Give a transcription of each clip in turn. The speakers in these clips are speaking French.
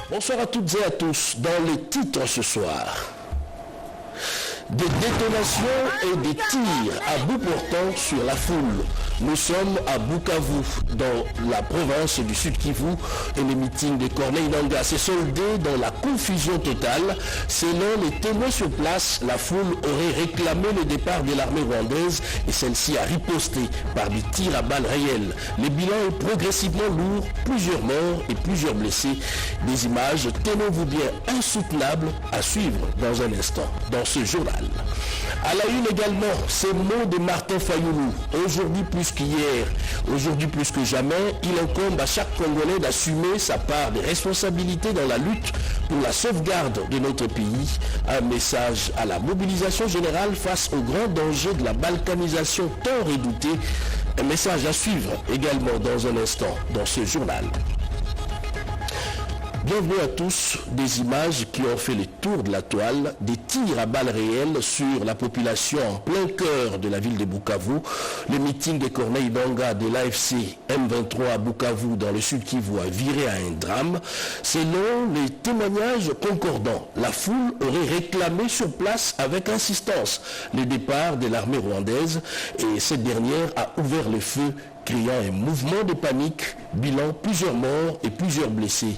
Bonsoir à toutes et à tous. Dans les titres ce soir, des détonations et des tirs à bout portant sur la foule. Nous sommes à Bukavu, dans la province du Sud Kivu, et les meetings de Corneille Nangaa s'est soldé dans la confusion totale. Selon les témoins sur place, la foule aurait réclamé le départ de l'armée rwandaise et celle-ci a riposté par des tirs à balles réelles. Le bilan est progressivement lourd, plusieurs morts et plusieurs blessés. Des images, tenez-vous bien, insoutenables à suivre dans un instant, dans ce journal. À la une également, ces mots de Martin Fayoulou. Aujourd'hui plus qu'hier, aujourd'hui plus que jamais, il incombe à chaque Congolais d'assumer sa part de responsabilité dans la lutte pour la sauvegarde de notre pays. Un message à la mobilisation générale face au grand danger de la balkanisation tant redoutée. Un message à suivre également dans un instant dans ce journal. Bienvenue à tous, des images qui ont fait le tour de la toile, des tirs à balles réelles sur la population en plein cœur de la ville de Bukavu. Le meeting de Corneille Nangaa de l'AFC M23 à Bukavu dans le Sud Kivu a viré à un drame. Selon les témoignages concordants, la foule aurait réclamé sur place avec insistance le départ de l'armée rwandaise et cette dernière a ouvert le feu, créant un mouvement de panique, bilan plusieurs morts et plusieurs blessés.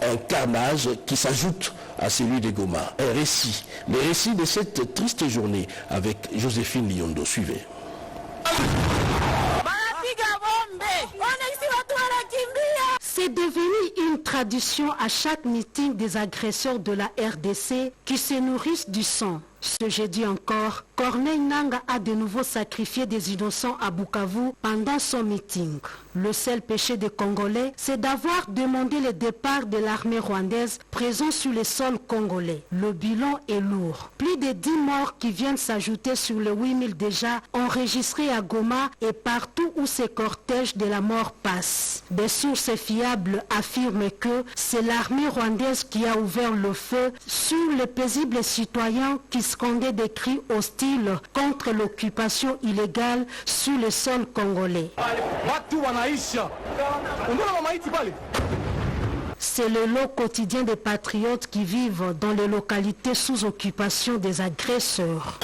Un carnage qui s'ajoute à celui de Goma. Un récit, le récit de cette triste journée avec Joséphine Liondo. Suivez. C'est devenu une tradition à chaque meeting des agresseurs de la RDC qui se nourrissent du sang. Ce jeudi encore, Corneille Nangaa a de nouveau sacrifié des innocents à Bukavu pendant son meeting. Le seul péché des Congolais, c'est d'avoir demandé le départ de l'armée rwandaise présente sur le sol congolais. Le bilan est lourd. Plus de 10 morts qui viennent s'ajouter sur les 8000 déjà enregistrés à Goma et partout où ces cortèges de la mort passent. Des sources fiables affirment que c'est l'armée rwandaise qui a ouvert le feu sur les paisibles citoyens qui scandaient des cris hostiles contre l'occupation illégale sur le sol congolais. C'est le lot quotidien des patriotes qui vivent dans les localités sous occupation des agresseurs.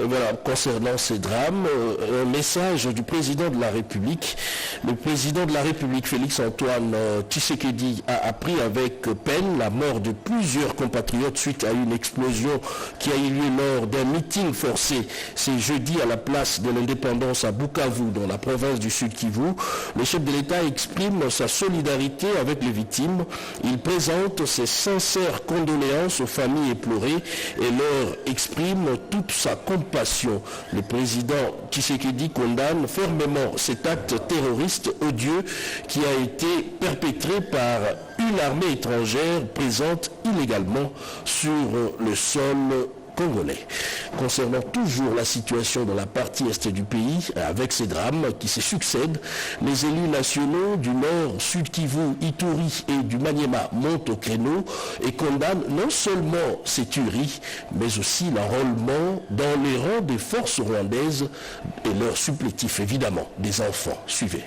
Et voilà, concernant ces drames, un message du président de la République. Le président de la République, Félix-Antoine Tshisekedi, a appris avec peine la mort de plusieurs compatriotes suite à une explosion qui a eu lieu lors d'un meeting forcé. C'est jeudi à la place de l'indépendance à Bukavu, dans la province du Sud Kivu. Le chef de l'État exprime sa solidarité avec les victimes. Il présente ses sincères condoléances aux familles éplorées et leur exprime toute sa compassion. Le président Tshisekedi condamne fermement cet acte terroriste odieux qui a été perpétré par une armée étrangère présente illégalement sur le sol congolais. Concernant toujours la situation dans la partie est du pays, avec ces drames qui se succèdent, les élus nationaux du Nord, Sud Kivu, Ituri et du Maniema montent au créneau et condamnent non seulement ces tueries, mais aussi l'enrôlement dans les rangs des forces rwandaises et leur supplétif évidemment des enfants. Suivez.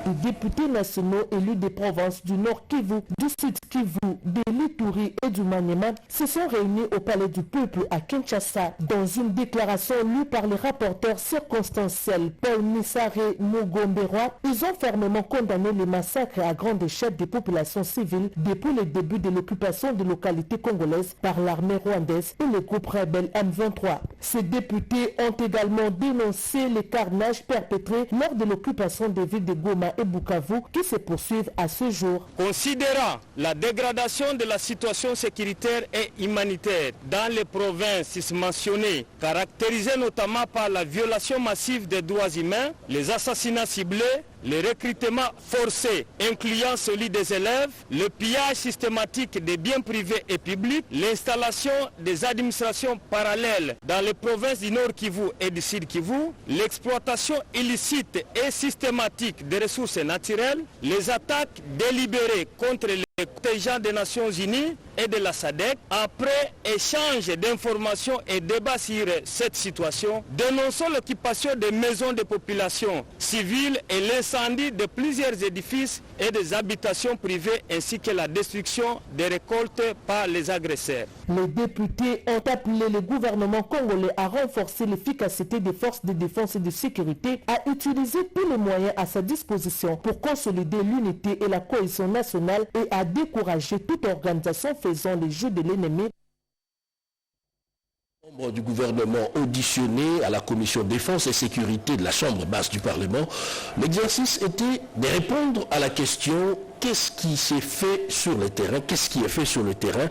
Les députés nationaux élus des provinces du Nord Kivu, du Sud Kivu, de l'Ituri et du Maniema se sont réunis au Palais du Peuple à Kinshasa dans une déclaration lue par le rapporteur circonstanciel Paul Misare Mugomberwa. Ils ont fermement condamné les massacres à grande échelle des populations civiles depuis le début de l'occupation de localités congolaises par l'armée rwandaise et le groupe rebelle M23. Ces députés ont également dénoncé les carnages perpétrés lors de l'occupation des villes de Goma et Bukavu qui se poursuivent à ce jour. Considérant la dégradation de la situation sécuritaire et humanitaire dans les provinces mentionnées, caractérisées notamment par la violation massive des droits humains, les assassinats ciblés, le recrutement forcé, incluant celui des élèves, le pillage systématique des biens privés et publics, l'installation des administrations parallèles dans les provinces du Nord Kivu et du Sud Kivu, l'exploitation illicite et systématique des ressources naturelles, les attaques délibérées contre les Les contingents des Nations Unies et de la SADC, après échange d'informations et débat sur cette situation, dénonçons l'occupation des maisons de population civiles et l'incendie de plusieurs édifices et des habitations privées ainsi que la destruction des récoltes par les agresseurs. Les députés ont appelé le gouvernement congolais à renforcer l'efficacité des forces de défense et de sécurité, à utiliser tous les moyens à sa disposition pour consolider l'unité et la cohésion nationale et à décourager toute organisation faisant le jeu de l'ennemi. Membres du gouvernement auditionnés à la commission défense et sécurité de la Chambre basse du Parlement, l'exercice était de répondre à la question qu'est-ce qui s'est fait sur le terrain, qu'est-ce qui est fait sur le terrain,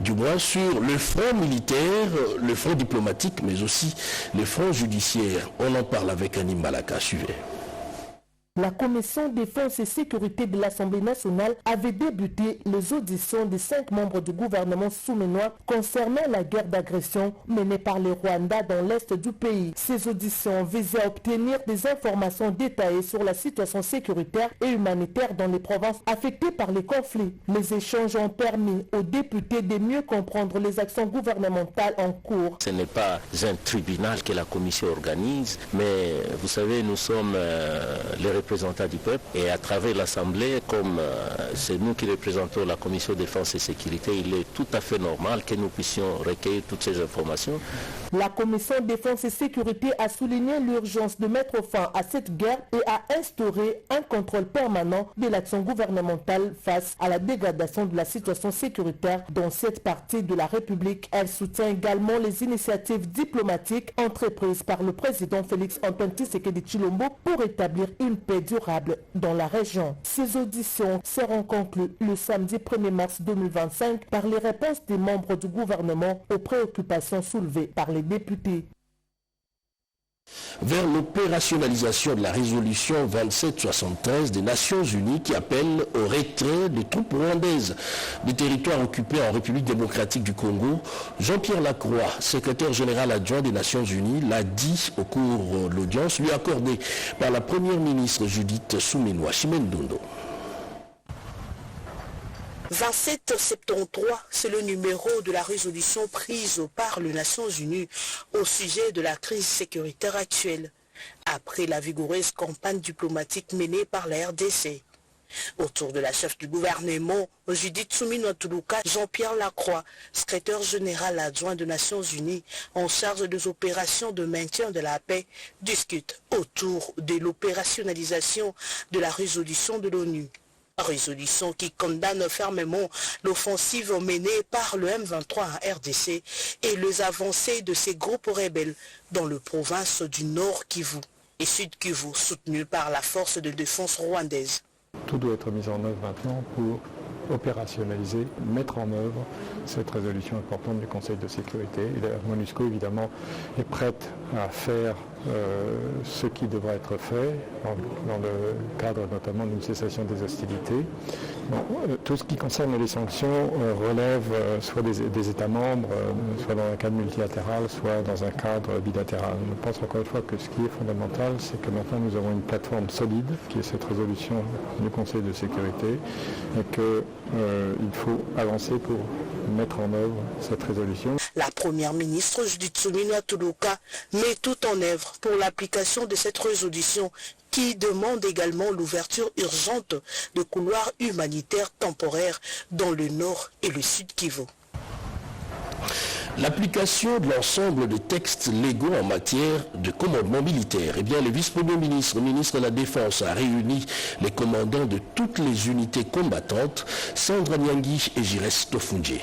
du moins sur le front militaire, le front diplomatique, mais aussi le front judiciaire. On en parle avec Anim Malaka. Suivez. La commission défense et sécurité de l'Assemblée nationale avait débuté les auditions des 5 membres du gouvernement souminois concernant la guerre d'agression menée par le Rwanda dans l'est du pays. Ces auditions visaient à obtenir des informations détaillées sur la situation sécuritaire et humanitaire dans les provinces affectées par les conflits. Les échanges ont permis aux députés de mieux comprendre les actions gouvernementales en cours. Ce n'est pas un tribunal que la commission organise, mais vous savez, nous sommes les représentants du peuple et à travers l'Assemblée, comme c'est nous qui représentons la commission défense et sécurité, il est tout à fait normal que nous puissions recueillir toutes ces informations. La commission défense et sécurité a souligné l'urgence de mettre fin à cette guerre et a instauré un contrôle permanent de l'action gouvernementale face à la dégradation de la situation sécuritaire dans cette partie de la République. Elle soutient également les initiatives diplomatiques entreprises par le président Félix Antoine Tshisekedi Tshilombo pour établir une paix durable dans la région. Ces auditions seront conclues le samedi 1er mars 2025 par les réponses des membres du gouvernement aux préoccupations soulevées par les députés. Vers l'opérationnalisation de la résolution 2773 des Nations Unies qui appelle au retrait des troupes rwandaises des territoires occupés en République démocratique du Congo, Jean-Pierre Lacroix, secrétaire général adjoint des Nations Unies, l'a dit au cours de l'audience lui accordée par la première ministre Judith Suminwa Chimendondo. 2773, c'est le numéro de la résolution prise par les Nations Unies au sujet de la crise sécuritaire actuelle, après la vigoureuse campagne diplomatique menée par la RDC. Autour de la chef du gouvernement, Judith Suminwa Tuluka, Jean-Pierre Lacroix, secrétaire général adjoint des Nations Unies en charge des opérations de maintien de la paix, discutent autour de l'opérationnalisation de la résolution de l'ONU. Résolution qui condamne fermement l'offensive menée par le M23 en RDC et les avancées de ces groupes rebelles dans les provinces du Nord Kivu et Sud Kivu soutenues par la force de défense rwandaise. Tout doit être mis en œuvre maintenant pour opérationnaliser, mettre en œuvre cette résolution importante du Conseil de sécurité. Et la MONUSCO, évidemment, est prête à faire ce qui devra être fait dans le cadre notamment d'une cessation des hostilités. Bon, tout ce qui concerne les sanctions relève soit des États membres, soit dans un cadre multilatéral, soit dans un cadre bilatéral. Je pense encore une fois que ce qui est fondamental, c'est que maintenant nous avons une plateforme solide, qui est cette résolution du Conseil de sécurité, et qu'il faut avancer pour mettre en œuvre cette résolution. La première ministre Judith Suminwa Tuluka met tout en œuvre pour l'application de cette résolution qui demande également l'ouverture urgente de couloirs humanitaires temporaires dans le nord et le sud Kivu. L'application de l'ensemble des textes légaux en matière de commandement militaire. Eh bien, le vice-premier ministre, ministre de la Défense, a réuni les commandants de toutes les unités combattantes, Sandra Nyangi et Jires Tofundje.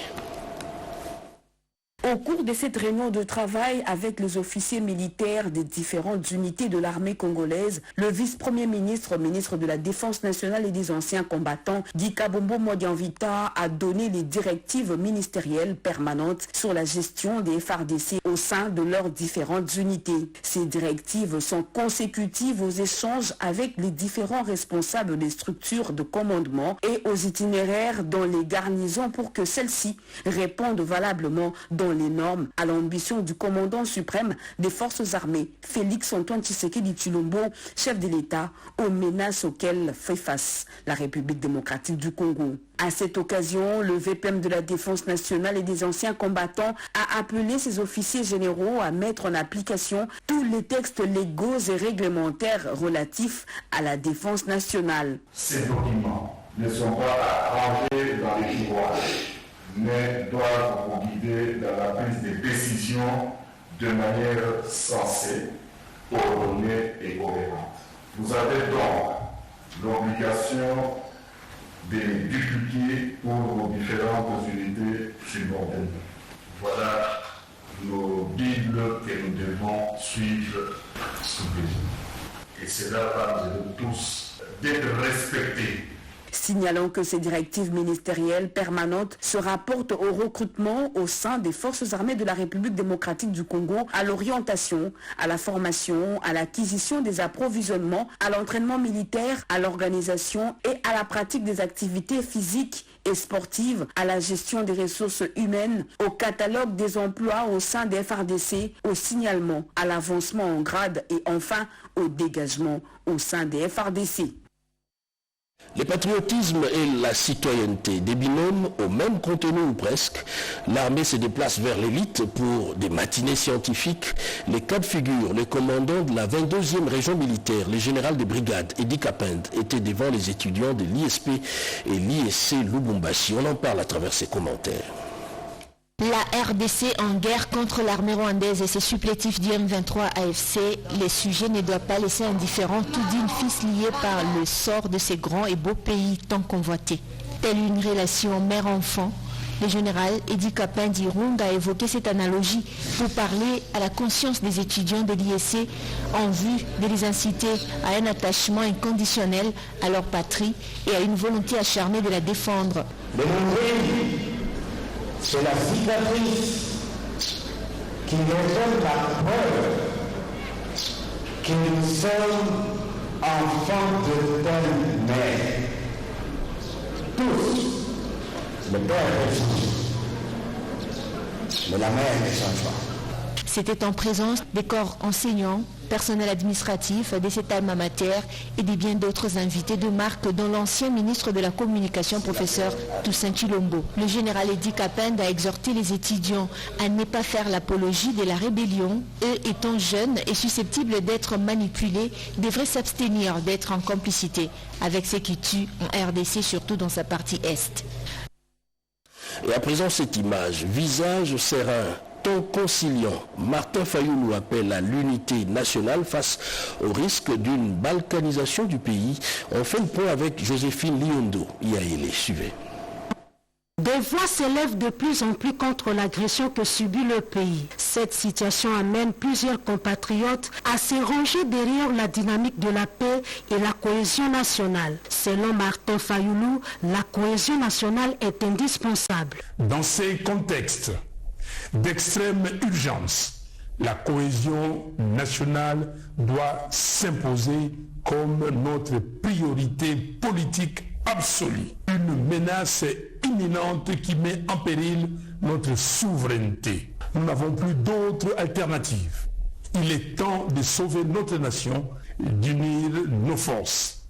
Au cours de cette réunion de travail avec les officiers militaires des différentes unités de l'armée congolaise, le vice-premier ministre, ministre de la Défense nationale et des anciens combattants, Dikabombo Modianvita, a donné les directives ministérielles permanentes sur la gestion des FARDC au sein de leurs différentes unités. Ces directives sont consécutives aux échanges avec les différents responsables des structures de commandement et aux itinéraires dans les garnisons pour que celles-ci répondent valablement dans les normes à l'ambition du commandant suprême des forces armées, Félix Antoine Tshisekedi Tshilombo, chef de l'État, aux menaces auxquelles fait face la République démocratique du Congo. À cette occasion, le VPM de la Défense nationale et des anciens combattants a appelé ses officiers généraux à mettre en application tous les textes légaux et réglementaires relatifs à la défense nationale. Ces documents ne sont pas à ranger dans les tiroirs, mais doivent vous guider dans la prise de décision de manière sensée, ordonnée et cohérente. Vous avez donc l'obligation de les dupliquer pour vos différentes unités subordonnées. Voilà nos bibles que nous devons suivre sous les. Et cela va nous aider tous d'être respectés. Signalant que ces directives ministérielles permanentes se rapportent au recrutement au sein des forces armées de la République démocratique du Congo, à l'orientation, à la formation, à l'acquisition des approvisionnements, à l'entraînement militaire, à l'organisation et à la pratique des activités physiques et sportives, à la gestion des ressources humaines, au catalogue des emplois au sein des FARDC, au signalement, à l'avancement en grade et enfin au dégagement au sein des FARDC. Le patriotisme et la citoyenneté, des binômes au même contenu ou presque. L'armée se déplace vers l'élite pour des matinées scientifiques. Les cas de figure, le commandant de la 22e région militaire, le général de brigade, Edi Kapend, était devant les étudiants de l'ISP et l'ISC Lubumbashi. On en parle à travers ses commentaires. La RDC en guerre contre l'armée rwandaise et ses supplétifs du M23 AFC, les sujets ne doivent pas laisser indifférents tout d'une fils liée par le sort de ces grands et beaux pays tant convoités. Telle une relation mère-enfant, le général Edi Kapend Irunga a évoqué cette analogie pour parler à la conscience des étudiants de l'ISC en vue de les inciter à un attachement inconditionnel à leur patrie et à une volonté acharnée de la défendre. C'est la cicatrice qui nous donne la preuve que nous sommes enfants de telle mère. Tous, le père est changé, mais la mère est changée. C'était en présence des corps enseignants, personnel administratif, des alma mater et de bien d'autres invités de marque, dont l'ancien ministre de la Communication, professeur Toussaint Tshilombo. Le général Edi Kapend a exhorté les étudiants à ne pas faire l'apologie de la rébellion. Eux étant jeunes et susceptibles d'être manipulés, devraient s'abstenir d'être en complicité avec ceux qui tuent en RDC, surtout dans sa partie Est. Et à présent, cette image, visage serein, ton conciliant, Martin Fayoulou appelle à l'unité nationale face au risque d'une balkanisation du pays. On fait le point avec Joséphine Liondo. Yaélé, suivez. Des voix s'élèvent de plus en plus contre l'agression que subit le pays. Cette situation amène plusieurs compatriotes à se ranger derrière la dynamique de la paix et la cohésion nationale. Selon Martin Fayoulou, la cohésion nationale est indispensable. Dans ces contextes d'extrême urgence, la cohésion nationale doit s'imposer comme notre priorité politique absolue. Une menace imminente qui met en péril notre souveraineté. Nous n'avons plus d'autre alternative. Il est temps de sauver notre nation, d'unir nos forces,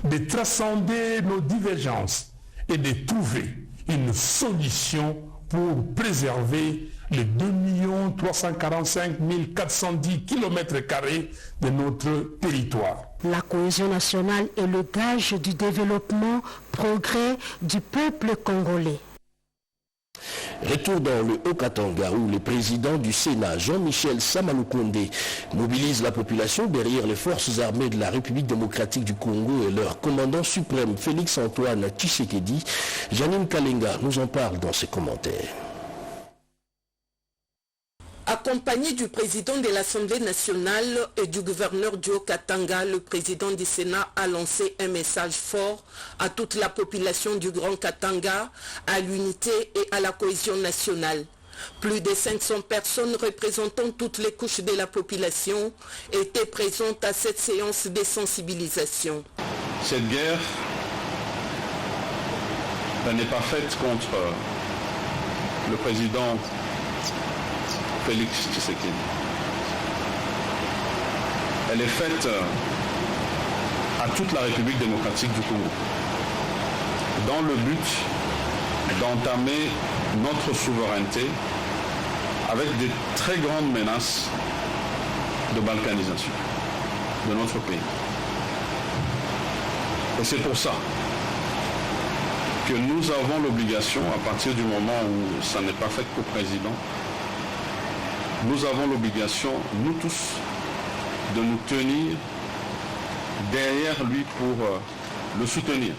de transcender nos divergences et de trouver une solution pour préserver les 2 345 410 km² de notre territoire. La cohésion nationale est le gage du développement, progrès du peuple congolais. Retour dans le Haut-Katanga où le président du Sénat, Jean-Michel Samaloukonde, mobilise la population derrière les forces armées de la République démocratique du Congo et leur commandant suprême, Félix Antoine Tshisekedi. Janine Kalenga nous en parle dans ses commentaires. Accompagné du président de l'Assemblée nationale et du gouverneur du Haut-Katanga, le président du Sénat a lancé un message fort à toute la population du Grand Katanga, à l'unité et à la cohésion nationale. Plus de 500 personnes représentant toutes les couches de la population étaient présentes à cette séance de sensibilisation. Cette guerre n'est pas faite contre le président Félix Tshisekedi. Elle est faite à toute la République démocratique du Congo, dans le but d'entamer notre souveraineté avec des très grandes menaces de balkanisation de notre pays. Et c'est pour ça que nous avons l'obligation, à partir du moment où ça n'est pas fait qu'au président, nous avons l'obligation, nous tous, de nous tenir derrière lui pour le soutenir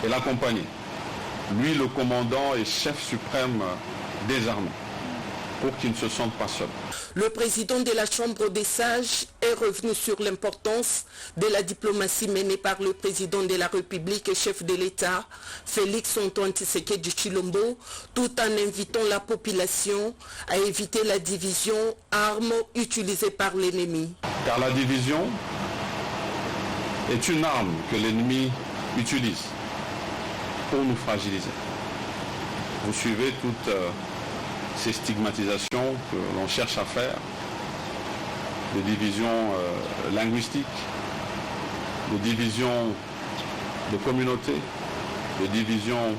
et l'accompagner. Lui, le commandant et chef suprême des armées, pour qu'il ne se sente pas seul. Le président de la Chambre des sages est revenu sur l'importance de la diplomatie menée par le président de la République et chef de l'État, Félix Antoine Tshisekedi Tshilombo, tout en invitant la population à éviter la division, arme utilisée par l'ennemi. Car la division est une arme que l'ennemi utilise pour nous fragiliser. Vous suivez toutes ces stigmatisations que l'on cherche à faire, de divisions linguistiques, de divisions de communautés, de divisions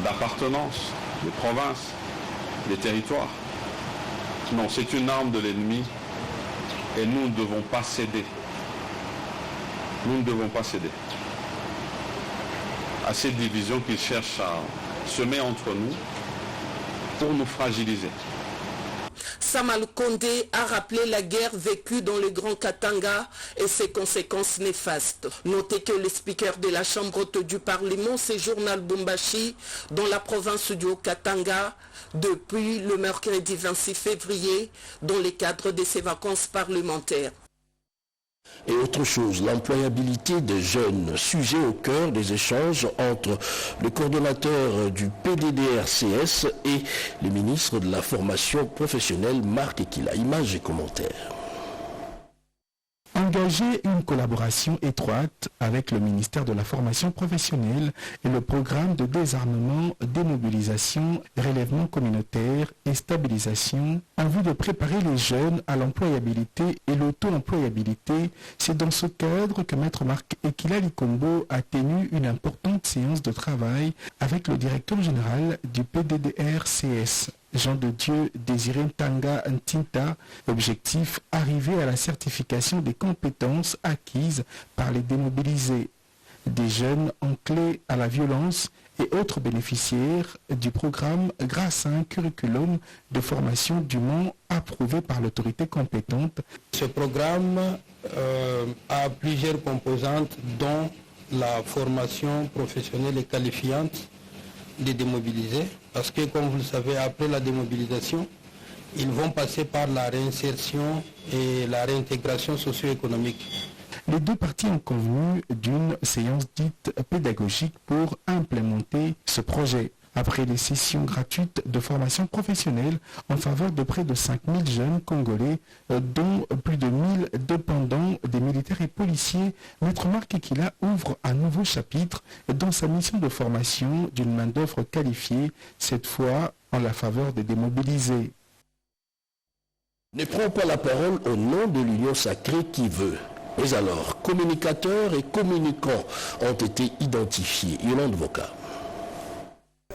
d'appartenance, de provinces, des territoires. Non, c'est une arme de l'ennemi et nous ne devons pas céder. Nous ne devons pas céder à cette division qu'il cherche à semer entre nous pour nous fragiliser. Samal Kondé a rappelé la guerre vécue dans le Grand Katanga et ses conséquences néfastes. Notez que le speaker de la Chambre haute du Parlement séjourne à Lubumbashi, dans la province du Haut-Katanga, depuis le mercredi 26 février, dans le cadre de ses vacances parlementaires. Et autre chose, l'employabilité des jeunes, sujet au cœur des échanges entre le coordonnateur du PDDRCS et le ministre de la formation professionnelle Marc Ekila. Images et commentaires. Engager une collaboration étroite avec le ministère de la formation professionnelle et le programme de désarmement, démobilisation, relèvement communautaire et stabilisation en vue de préparer les jeunes à l'employabilité et l'auto-employabilité, c'est dans ce cadre que Maître Marc Ekila Likombo a tenu une importante séance de travail avec le directeur général du PDDRCS. Jean de Dieu Désiré Ntanga Ntinta, objectif arriver à la certification des compétences acquises par les démobilisés, des jeunes enclés à la violence et autres bénéficiaires du programme grâce à un curriculum de formation dûment approuvé par l'autorité compétente. Ce programme a plusieurs composantes dont la formation professionnelle et qualifiante des démobilisés, parce que comme vous le savez, après la démobilisation, ils vont passer par la réinsertion et la réintégration socio-économique. Les deux parties ont convenu d'une séance dite pédagogique pour implémenter ce projet. Après des sessions gratuites de formation professionnelle en faveur de près de 5000 jeunes Congolais, dont plus de 1000 dépendants des militaires et policiers, Maître Marc Ekila ouvre un nouveau chapitre dans sa mission de formation d'une main-d'œuvre qualifiée, cette fois en la faveur des démobilisés. Ne prend pas la parole au nom de l'Union sacrée qui veut. Mais alors, communicateurs et communicants ont été identifiés. Yolande Voka.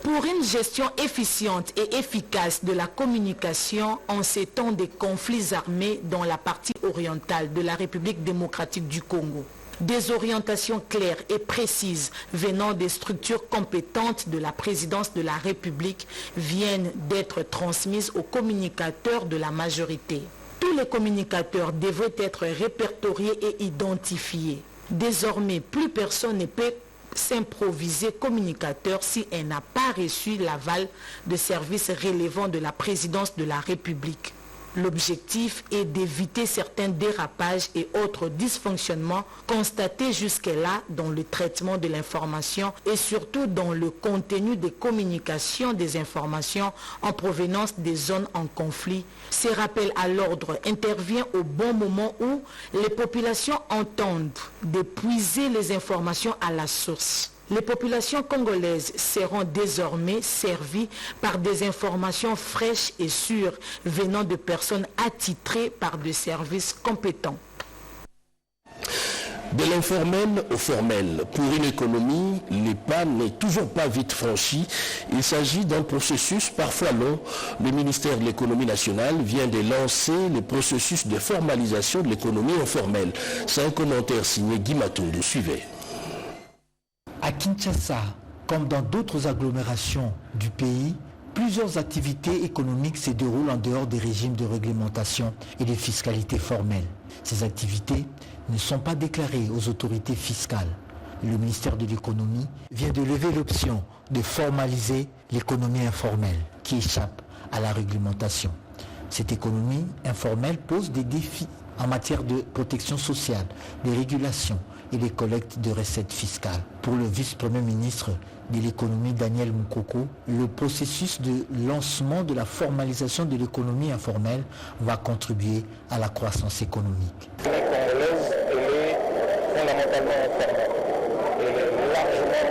Pour une gestion efficiente et efficace de la communication en ces temps de conflits armés dans la partie orientale de la République démocratique du Congo, des orientations claires et précises venant des structures compétentes de la présidence de la République viennent d'être transmises aux communicateurs de la majorité. Tous les communicateurs devraient être répertoriés et identifiés. Désormais, plus personne ne peut s'improviser communicateur si elle n'a pas reçu l'aval de services relevant de la présidence de la République. L'objectif est d'éviter certains dérapages et autres dysfonctionnements constatés jusque-là dans le traitement de l'information et surtout dans le contenu des communications des informations en provenance des zones en conflit. Ce rappel à l'ordre intervient au bon moment où les populations entendent d'épuiser les informations à la source. Les populations congolaises seront désormais servies par des informations fraîches et sûres venant de personnes attitrées par des services compétents. De l'informel au formel, pour une économie, les pas n'est toujours pas vite franchi. Il s'agit d'un processus parfois long. Le ministère de l'économie nationale vient de lancer le processus de formalisation de l'économie informelle. C'est un commentaire signé Guy Matundu. Suivez. À Kinshasa, comme dans d'autres agglomérations du pays, plusieurs activités économiques se déroulent en dehors des régimes de réglementation et de fiscalité formelle. Ces activités ne sont pas déclarées aux autorités fiscales. Le ministère de l'économie vient de lever l'option de formaliser l'économie informelle qui échappe à la réglementation. Cette économie informelle pose des défis en matière de protection sociale, de régulation et de collecte de recettes fiscales. Pour le vice-premier ministre de l'économie Daniel Moukoko, le processus de lancement de la formalisation de l'économie informelle va contribuer à la croissance économique. L'économie congolaise, elle est fondamentalement informelle. Elle est largement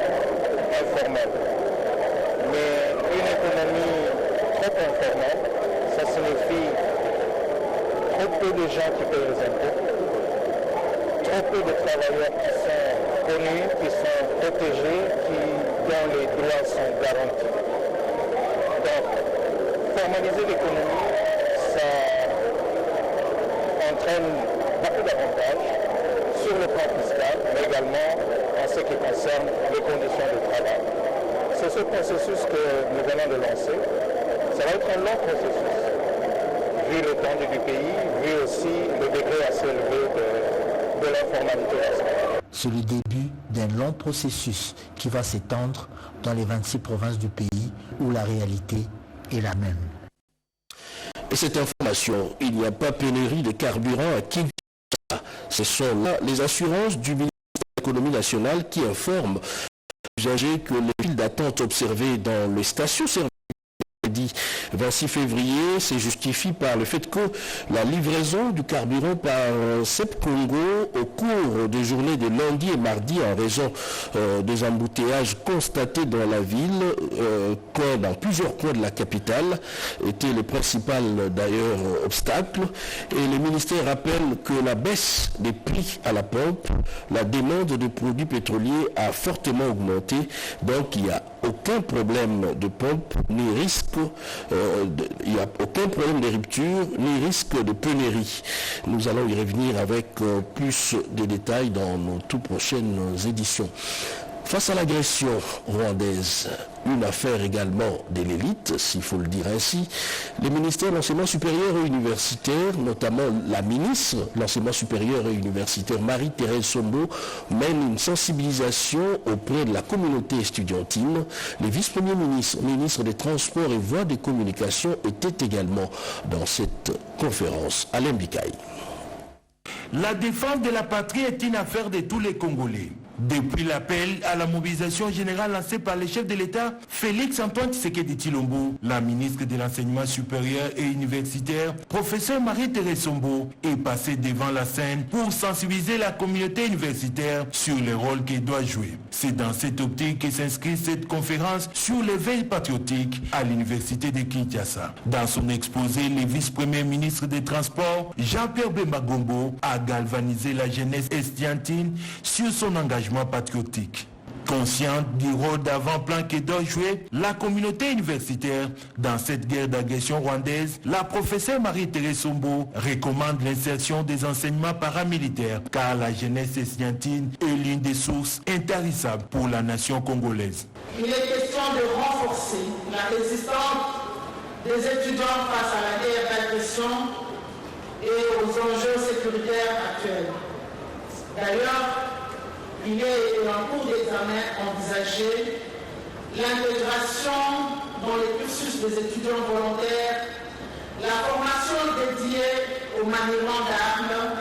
informelle. Mais une économie trop informelle, ça signifie trop peu de gens qui payent les impôts, trop peu de travailleurs qui sont connus, qui sont protégés, dont les droits sont garantis. Donc, formaliser l'économie, ça entraîne beaucoup d'avantages sur le plan fiscal, mais également en ce qui concerne les conditions de travail. C'est ce processus que nous venons de lancer. Ça va être un long processus, vu l'étendue du pays, vu aussi le degré assez élevé de l'informalité. C'est le début d'un long processus qui va s'étendre dans les 26 provinces du pays où la réalité est la même. Et cette information, il n'y a pas pénurie de carburant à Kinshasa. Ce sont là les assurances du ministère de l'économie nationale qui informent les usagers que les files d'attente observées dans les stations-service dit 26 février se justifie par le fait que la livraison du carburant par CEP Congo au cours des journées de lundi et mardi en raison des embouteillages constatés dans la ville, dans plusieurs coins de la capitale, était le principal d'ailleurs obstacle. Et le ministère rappelle que la baisse des prix à la pompe, la demande de produits pétroliers a fortement augmenté, donc il n'y a aucun problème de pompe ni risque, il n'y a aucun problème de rupture ni risque de pénurie. Nous allons y revenir avec plus de détails dans nos toutes prochaines éditions. Face à l'agression rwandaise, une affaire également de l'élite, s'il faut le dire ainsi, les ministères de l'enseignement supérieur et universitaire, notamment la ministre de l'enseignement supérieur et universitaire Marie-Thérèse Sombo, mène une sensibilisation auprès de la communauté estudiantine. Les vice-premiers ministres des Transports et Voies de Communication étaient également dans cette conférence. Alain Bikaï. La défense de la patrie est une affaire de tous les Congolais. Depuis l'appel à la mobilisation générale lancée par le chef de l'État, Félix Antoine Tshisekedi Tshilombo, la ministre de l'Enseignement supérieur et universitaire, professeur Marie-Thérèse Sombo, est passée devant la scène pour sensibiliser la communauté universitaire sur le rôle qu'elle doit jouer. C'est dans cette optique que s'inscrit cette conférence sur l'éveil patriotique à l'université de Kinshasa. Dans son exposé, le vice-premier ministre des Transports, Jean-Pierre Bemba Gombo, a galvanisé la jeunesse estudiantine sur son engagement patriotique. Consciente du rôle d'avant-plan que doit jouer la communauté universitaire dans cette guerre d'agression rwandaise, la professeure Marie-Thérèse Sombo recommande l'insertion des enseignements paramilitaires car la jeunesse estudiantine est l'une des sources intarissables pour la nation congolaise. Il est question de renforcer la résistance des étudiants face à la guerre d'agression et aux enjeux sécuritaires actuels. D'ailleurs, il est en cours d'examen envisagé l'intégration dans les cursus des étudiants volontaires, la formation dédiée au maniement d'armes,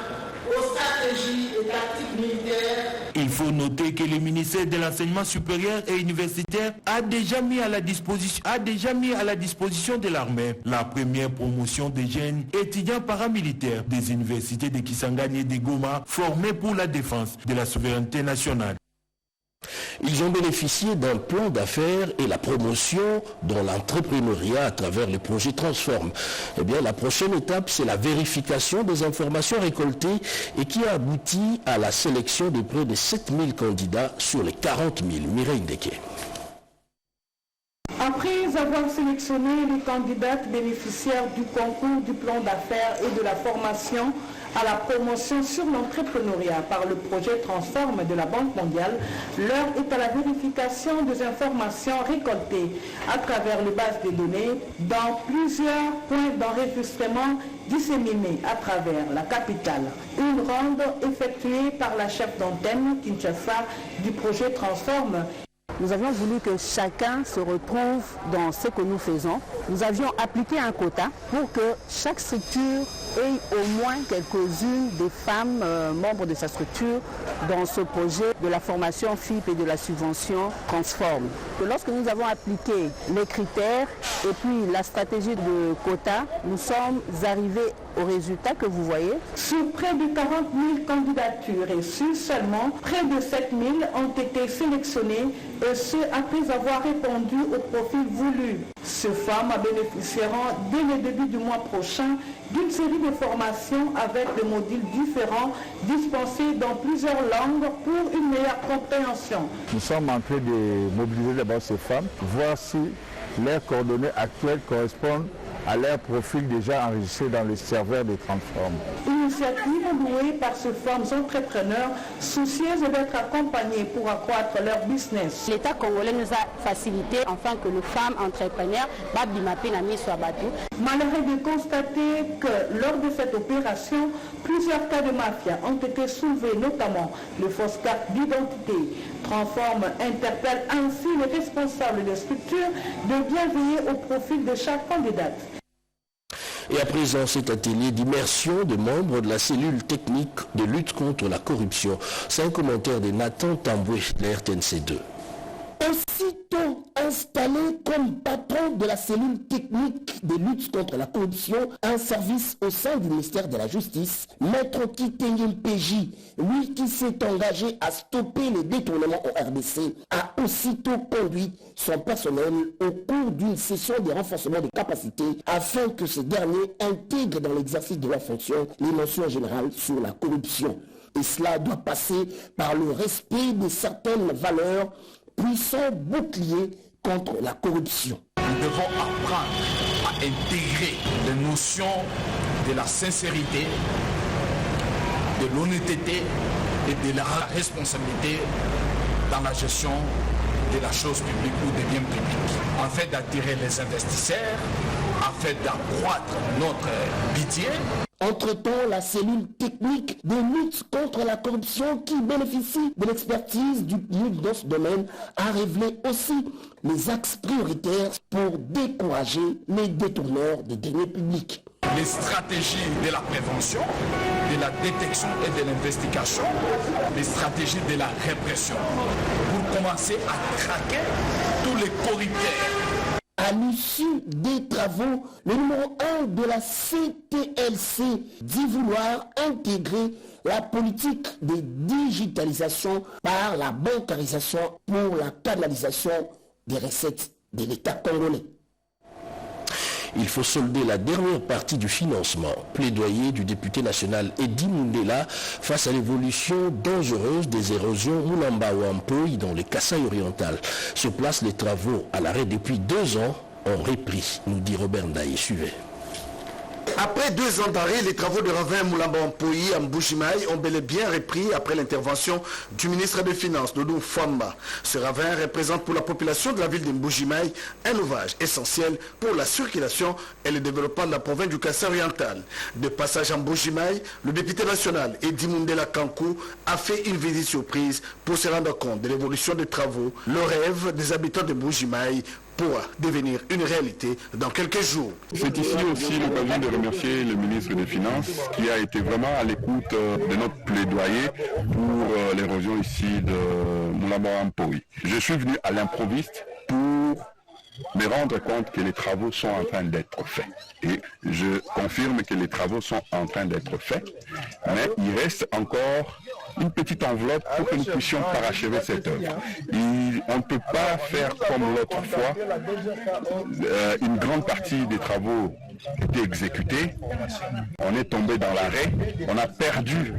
aux stratégies et tactiques militaires. Il faut noter que le ministère de l'Enseignement supérieur et universitaire a déjà mis à la disposition de l'armée la première promotion des jeunes étudiants paramilitaires des universités de Kisangani et de Goma formés pour la défense de la souveraineté nationale. Ils ont bénéficié d'un plan d'affaires et la promotion dans l'entrepreneuriat à travers les projets Transform. Eh bien, la prochaine étape, c'est la vérification des informations récoltées et qui a abouti à la sélection de près de 7000 candidats sur les 40 000. Mireille Ndeke. Après avoir sélectionné les candidates bénéficiaires du concours du plan d'affaires et de la formation à la promotion sur l'entrepreneuriat par le projet Transform de la Banque mondiale, l'heure est à la vérification des informations récoltées à travers les bases de données dans plusieurs points d'enregistrement disséminés à travers la capitale. Une ronde effectuée par la chef d'antenne Kinshasa du projet Transform. Nous avions voulu que chacun se retrouve dans ce que nous faisons. Nous avions appliqué un quota pour que chaque structure ait au moins quelques-unes des femmes membres de sa structure dans ce projet de la formation FIP et de la subvention Transform. Que lorsque nous avons appliqué les critères et puis la stratégie de quota, nous sommes arrivés au résultat que vous voyez. Sur près de 40 000 candidatures reçues, seulement près de 7 000 ont été sélectionnées, et ce après avoir répondu au profil voulu. Ces femmes bénéficieront dès le début du mois prochain d'une série de formations avec des modules différents dispensés dans plusieurs langues pour une meilleure compréhension. Nous sommes en train de mobiliser d'abord ces femmes, voir si leurs coordonnées actuelles correspondent à leur profil déjà enregistré dans le serveur de Transform. Initiative louée par ces femmes entrepreneurs soucieuses d'être accompagnées pour accroître leur business. L'État congolais nous a facilité afin que les femmes entrepreneurs soient battues. Malheureux de constater que lors de cette opération, plusieurs cas de mafia ont été soulevés, notamment les fausses cartes d'identité. Transform interpelle ainsi les responsables des structures de bien veiller au profil de chaque candidate. Et à présent, cet atelier d'immersion de membres de la cellule technique de lutte contre la corruption. C'est un commentaire de Nathan Tamboué de la RTNC2. Aussitôt installé comme patron de la cellule technique de lutte contre la corruption, un service au sein du ministère de la Justice, Maître Kitengel PJ, lui qui s'est engagé à stopper les détournements au RDC, a aussitôt conduit son personnel au cours d'une session de renforcement des capacités afin que ces derniers intègrent dans l'exercice de leurs fonctions les notions générales sur la corruption. Et cela doit passer par le respect de certaines valeurs, puissant bouclier contre la corruption. Nous devons apprendre à intégrer les notions de la sincérité, de l'honnêteté et de la responsabilité dans la gestion de la chose publique ou des biens publics, afin d'attirer les investisseurs, afin d'accroître notre budget. Entre-temps, la cellule technique de lutte contre la corruption qui bénéficie de l'expertise du PNUD dans ce domaine a révélé aussi les axes prioritaires pour décourager les détourneurs de deniers publics. Les stratégies de la prévention, de la détection et de l'investigation, les stratégies de la répression, pour commencer à traquer tous les corrupteurs. À l'issue des travaux, le numéro 1 de la CTLC dit vouloir intégrer la politique de digitalisation par la bancarisation pour la canalisation des recettes de l'État congolais. Il faut solder la dernière partie du financement. Plaidoyer du député national Edi Mundela face à l'évolution dangereuse des érosions Moulamba Wampoy dans le Kasaï oriental. Sur place, les travaux à l'arrêt depuis 2 ans ont repris, nous dit Robert Ndaye. Suivez. Après 2 ans d'arrêt, les travaux de ravin Moulamba Wampoy à Mbujimaï ont bel et bien repris après l'intervention du ministre des Finances, Doudou Famba. Ce ravin représente pour la population de la ville de Mbujimaï un ouvrage essentiel pour la circulation et le développement de la province du Kasaï oriental. De passage à Mbujimaï, le député national Edi Mundela Kankou a fait une visite surprise pour se rendre compte de l'évolution des travaux, le rêve des habitants de Mbujimaï pourra devenir une réalité dans quelques jours. C'est ici aussi l'occasion de remercier le ministre des Finances qui a été vraiment à l'écoute de notre plaidoyer pour l'érosion ici de Moulamba Wampoy. Je suis venu à l'improviste pour me rendre compte que les travaux sont en train d'être faits. Et je confirme que les travaux sont en train d'être faits, mais il reste encore une petite enveloppe pour que nous puissions parachever cette œuvre. On ne peut pas faire comme l'autre fois. Une grande partie des travaux étaient exécutés. On est tombé dans l'arrêt. On a perdu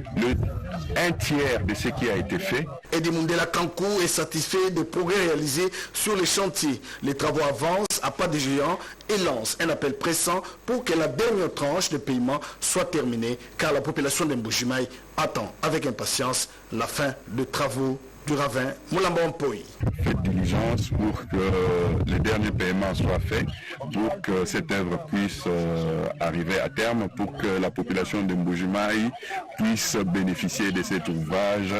un tiers de ce qui a été fait. Eddie Mundela Kankou est satisfait des progrès réalisés sur les chantiers. Les travaux avancent à pas de géant et lance un appel pressant pour que la dernière tranche de paiement soit terminée, car la population d'Mbujimai attend avec impatience la fin des travaux du ravin Mulamba Mpoyi. Faites diligence pour que les derniers paiements soient faits, pour que cette œuvre puisse arriver à terme, pour que la population de Mbujimai puisse bénéficier de cet ouvrage.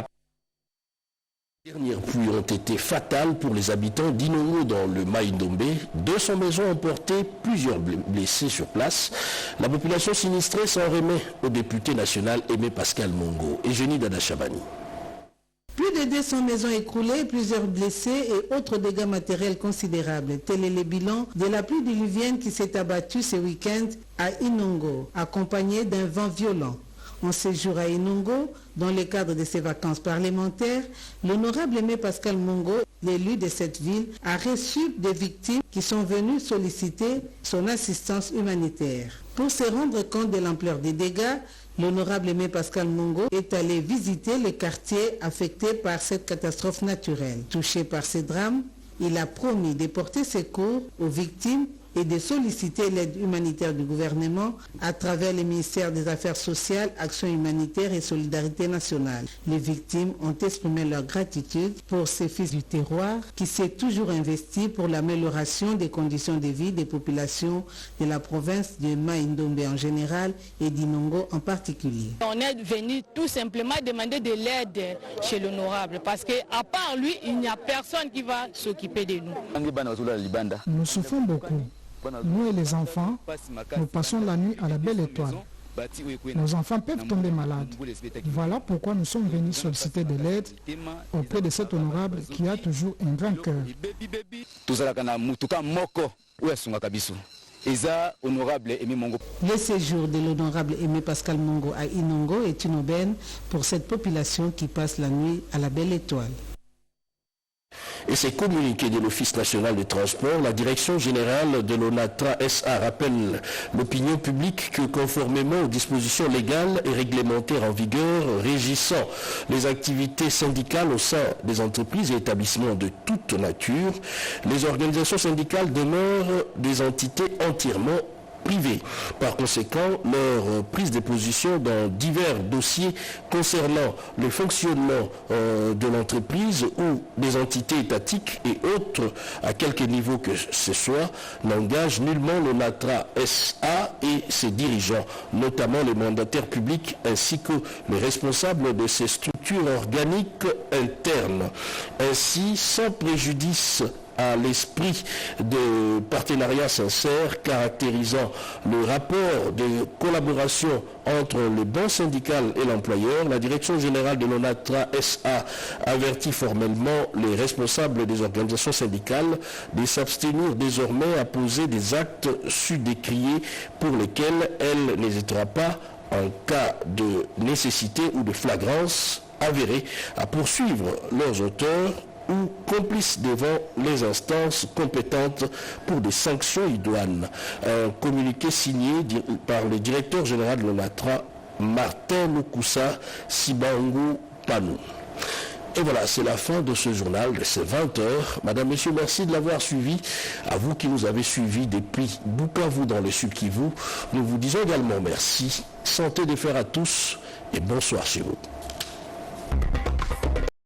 Les dernières pluies ont été fatales pour les habitants d'Inongo dans le Mai-Ndombe. 200 maisons ont porté plusieurs blessés sur place. La population sinistrée s'en remet au député national Aimé Pascal Mongo et Génie Dada Chabani. Plus de 200 maisons écroulées, plusieurs blessés et autres dégâts matériels considérables. Tel est le bilan de la pluie diluvienne qui s'est abattue ce week-end à Inongo, accompagnée d'un vent violent. En séjour à Inongo, dans le cadre de ses vacances parlementaires, l'honorable Aimé Pascal Mongo, l'élu de cette ville, a reçu des victimes qui sont venues solliciter son assistance humanitaire. Pour se rendre compte de l'ampleur des dégâts, l'honorable Aimé Pascal Mongo est allé visiter les quartiers affectés par cette catastrophe naturelle. Touché par ces drames, il a promis de porter secours aux victimes et de solliciter l'aide humanitaire du gouvernement à travers les ministères des Affaires sociales, Action humanitaire et Solidarité nationale. Les victimes ont exprimé leur gratitude pour ces fils du terroir qui s'est toujours investi pour l'amélioration des conditions de vie des populations de la province de Mai-Ndombe en général et d'Inongo en particulier. On est venu tout simplement demander de l'aide chez l'honorable parce qu'à part lui, il n'y a personne qui va s'occuper de nous. Nous souffrons beaucoup. Nous et les enfants, nous passons la nuit à la belle étoile. Nos enfants peuvent tomber malades. Voilà pourquoi nous sommes venus solliciter de l'aide auprès de cet honorable qui a toujours un grand cœur. Le séjour de l'honorable Aimé Pascal Mongo à Inongo est une aubaine pour cette population qui passe la nuit à la belle étoile. Et ces communiqués de l'Office national de transport, la direction générale de l'ONATRA SA rappelle l'opinion publique que conformément aux dispositions légales et réglementaires en vigueur régissant les activités syndicales au sein des entreprises et établissements de toute nature, les organisations syndicales demeurent des entités entièrement privées. Par conséquent, leur prise de position dans divers dossiers concernant le fonctionnement de l'entreprise ou des entités étatiques et autres, à quelque niveau que ce soit, n'engage nullement l'ONATRA SA et ses dirigeants, notamment les mandataires publics ainsi que les responsables de ces structures organiques internes. Ainsi, sans préjudice à l'esprit de partenariat sincère caractérisant le rapport de collaboration entre le banc syndical et l'employeur, la direction générale de l'ONATRA SA avertit formellement les responsables des organisations syndicales de s'abstenir désormais à poser des actes sous-décriés pour lesquels elle n'hésitera pas, en cas de nécessité ou de flagrance avérée, à poursuivre leurs auteurs ou complices devant les instances compétentes pour des sanctions idoines. Un communiqué signé par le directeur général de l'ONATRA, Martin Lukusa Sibangu Panou. Et voilà, c'est la fin de ce journal, c'est 20h. Madame, Messieurs, merci de l'avoir suivi. À vous qui nous avez suivis depuis Bukavu dans le Sud Kivu, nous vous disons également merci. Santé de fer à tous et bonsoir chez vous.